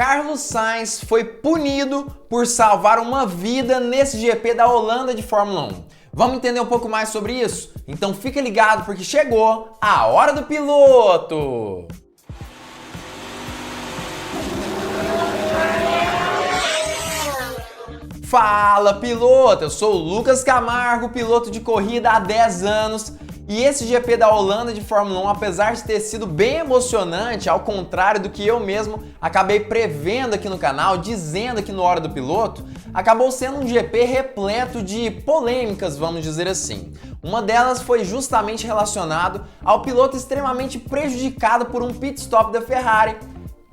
Carlos Sainz foi punido por salvar uma vida nesse GP da Holanda de Fórmula 1. Vamos entender um pouco mais sobre isso? Então fica ligado porque chegou a hora do piloto! Fala piloto, eu sou o Lucas Camargo, piloto de corrida há 10 anos. E esse GP da Holanda de Fórmula 1, apesar de ter sido bem emocionante, ao contrário do que eu mesmo acabei prevendo aqui no canal, dizendo aqui no Hora do Piloto, acabou sendo um GP repleto de polêmicas, vamos dizer assim. Uma delas foi justamente relacionado ao piloto extremamente prejudicado por um pit stop da Ferrari,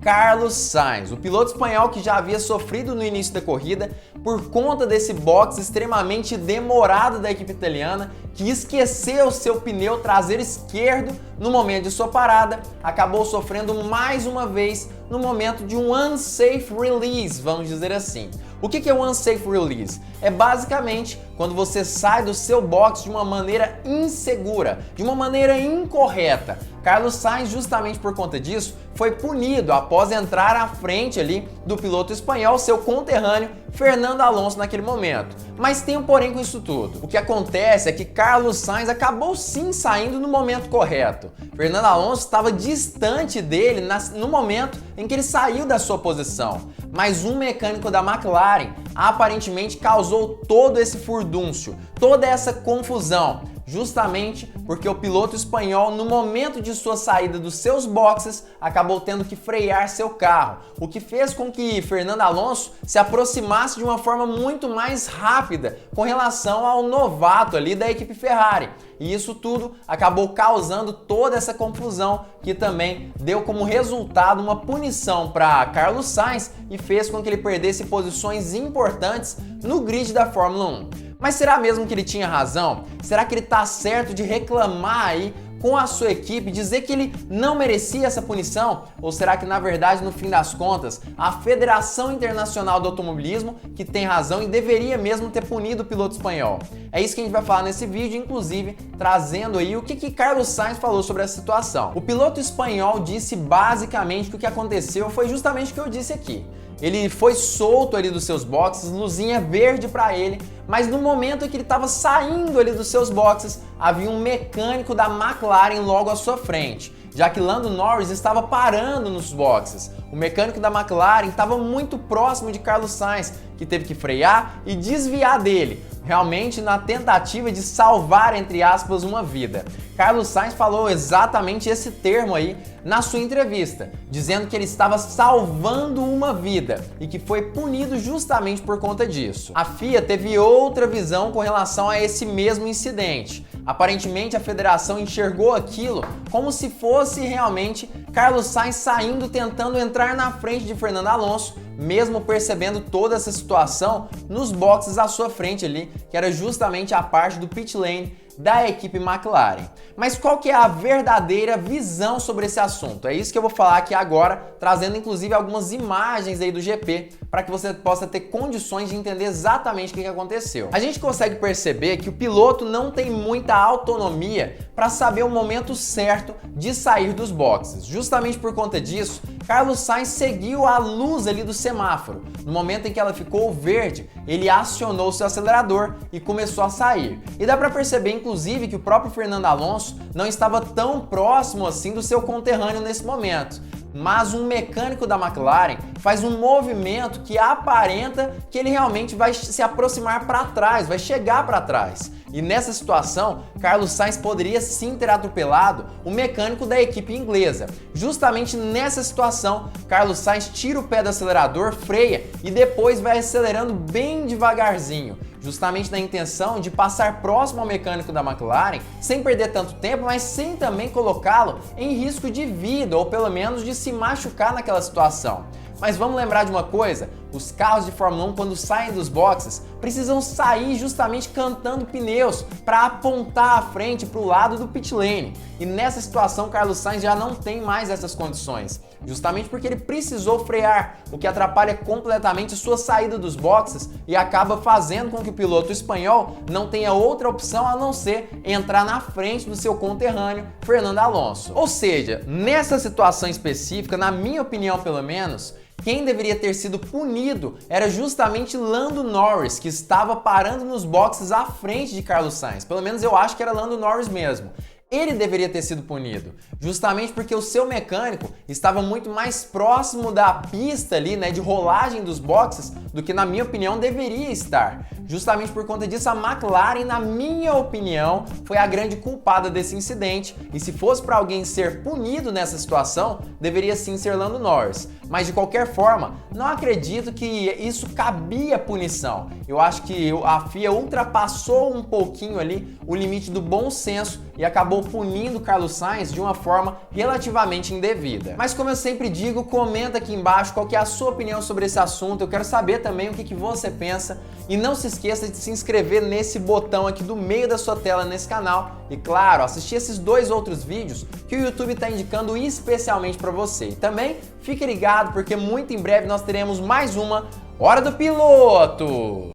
Carlos Sainz, o piloto espanhol que já havia sofrido no início da corrida por conta desse box extremamente demorado da equipe italiana, que esqueceu seu pneu traseiro esquerdo no momento de sua parada, acabou sofrendo mais uma vez no momento de um unsafe release, vamos dizer assim. O que é o unsafe release? É basicamente quando você sai do seu box de uma maneira insegura, de uma maneira incorreta. Carlos Sainz, justamente por conta disso, foi punido após entrar à frente ali do piloto espanhol, seu conterrâneo, Fernando Alonso naquele momento. Mas tem um porém com isso tudo. O que acontece é que Carlos Sainz acabou sim saindo no momento correto. Fernando Alonso estava distante dele no momento em que ele saiu da sua posição. Mas um mecânico da McLaren aparentemente causou todo esse furdúncio, toda essa confusão, justamente porque o piloto espanhol, no momento de sua saída dos seus boxes, acabou tendo que frear seu carro, o que fez com que Fernando Alonso se aproximasse de uma forma muito mais rápida com relação ao novato ali da equipe Ferrari. E isso tudo acabou causando toda essa confusão, que também deu como resultado uma punição para Carlos Sainz e fez com que ele perdesse posições importantes no grid da Fórmula 1. Mas será mesmo que ele tinha razão? Será que ele está certo de reclamar aí com a sua equipe, dizer que ele não merecia essa punição? Ou será que, na verdade, no fim das contas, a Federação Internacional do Automobilismo que tem razão e deveria mesmo ter punido o piloto espanhol? É isso que a gente vai falar nesse vídeo, inclusive trazendo aí o que Carlos Sainz falou sobre essa situação. O piloto espanhol disse basicamente que o que aconteceu foi justamente o que eu disse aqui. Ele foi solto ali dos seus boxes, luzinha verde para ele, mas no momento em que ele estava saindo ali dos seus boxes, havia um mecânico da McLaren logo à sua frente, já que Lando Norris estava parando nos boxes. O mecânico da McLaren estava muito próximo de Carlos Sainz, que teve que frear e desviar dele, realmente na tentativa de salvar, entre aspas, uma vida. Carlos Sainz falou exatamente esse termo aí na sua entrevista, dizendo que ele estava salvando uma vida e que foi punido justamente por conta disso. A FIA teve outra visão com relação a esse mesmo incidente. Aparentemente a federação enxergou aquilo como se fosse realmente Carlos Sainz saindo, tentando entrar na frente de Fernando Alonso, mesmo percebendo toda essa situação nos boxes à sua frente ali, que era justamente a parte do pit lane da equipe McLaren. Mas qual que é a verdadeira visão sobre esse assunto? É isso que eu vou falar aqui agora, trazendo inclusive algumas imagens aí do GP, para que você possa ter condições de entender exatamente o que aconteceu. A gente consegue perceber que o piloto não tem muita autonomia para saber o momento certo de sair dos boxes. Justamente por conta disso, Carlos Sainz seguiu a luz ali do semáforo. No momento em que ela ficou verde, ele acionou seu acelerador e começou a sair. E dá para perceber, inclusive, que o próprio Fernando Alonso não estava tão próximo assim do seu conterrâneo nesse momento. Mas um mecânico da McLaren faz um movimento que aparenta que ele realmente vai se aproximar para trás, vai chegar para trás. E nessa situação, Carlos Sainz poderia sim ter atropelado o mecânico da equipe inglesa. Justamente nessa situação, Carlos Sainz tira o pé do acelerador, freia e depois vai acelerando bem devagarzinho, justamente na intenção de passar próximo ao mecânico da McLaren, sem perder tanto tempo, mas sem também colocá-lo em risco de vida, ou pelo menos de se machucar naquela situação. Mas vamos lembrar de uma coisa, os carros de Fórmula 1 quando saem dos boxes precisam sair justamente cantando pneus para apontar à frente para o lado do pit lane. E nessa situação Carlos Sainz já não tem mais essas condições, justamente porque ele precisou frear, o que atrapalha completamente sua saída dos boxes e acaba fazendo com que o piloto espanhol não tenha outra opção a não ser entrar na frente do seu conterrâneo Fernando Alonso. Ou seja, nessa situação específica, na minha opinião pelo menos, quem deveria ter sido punido era justamente Lando Norris, que estava parando nos boxes à frente de Carlos Sainz. Pelo menos eu acho que era Lando Norris mesmo. Ele deveria ter sido punido, justamente porque o seu mecânico estava muito mais próximo da pista ali, né, de rolagem dos boxes, do que, na minha opinião, deveria estar. Justamente por conta disso, a McLaren, na minha opinião, foi a grande culpada desse incidente, e se fosse para alguém ser punido nessa situação, deveria sim ser Lando Norris. Mas de qualquer forma, não acredito que isso cabia punição. Eu acho que a FIA ultrapassou um pouquinho ali o limite do bom senso e acabou punindo Carlos Sainz de uma forma relativamente indevida. Mas como eu sempre digo, comenta aqui embaixo qual que é a sua opinião sobre esse assunto. Eu quero saber também o que você pensa. E não se esqueça de se inscrever nesse botão aqui do meio da sua tela nesse canal. E claro, assistir esses 2 outros vídeos que o YouTube está indicando especialmente para você. E também fique ligado porque muito em breve nós teremos mais uma Hora do Piloto!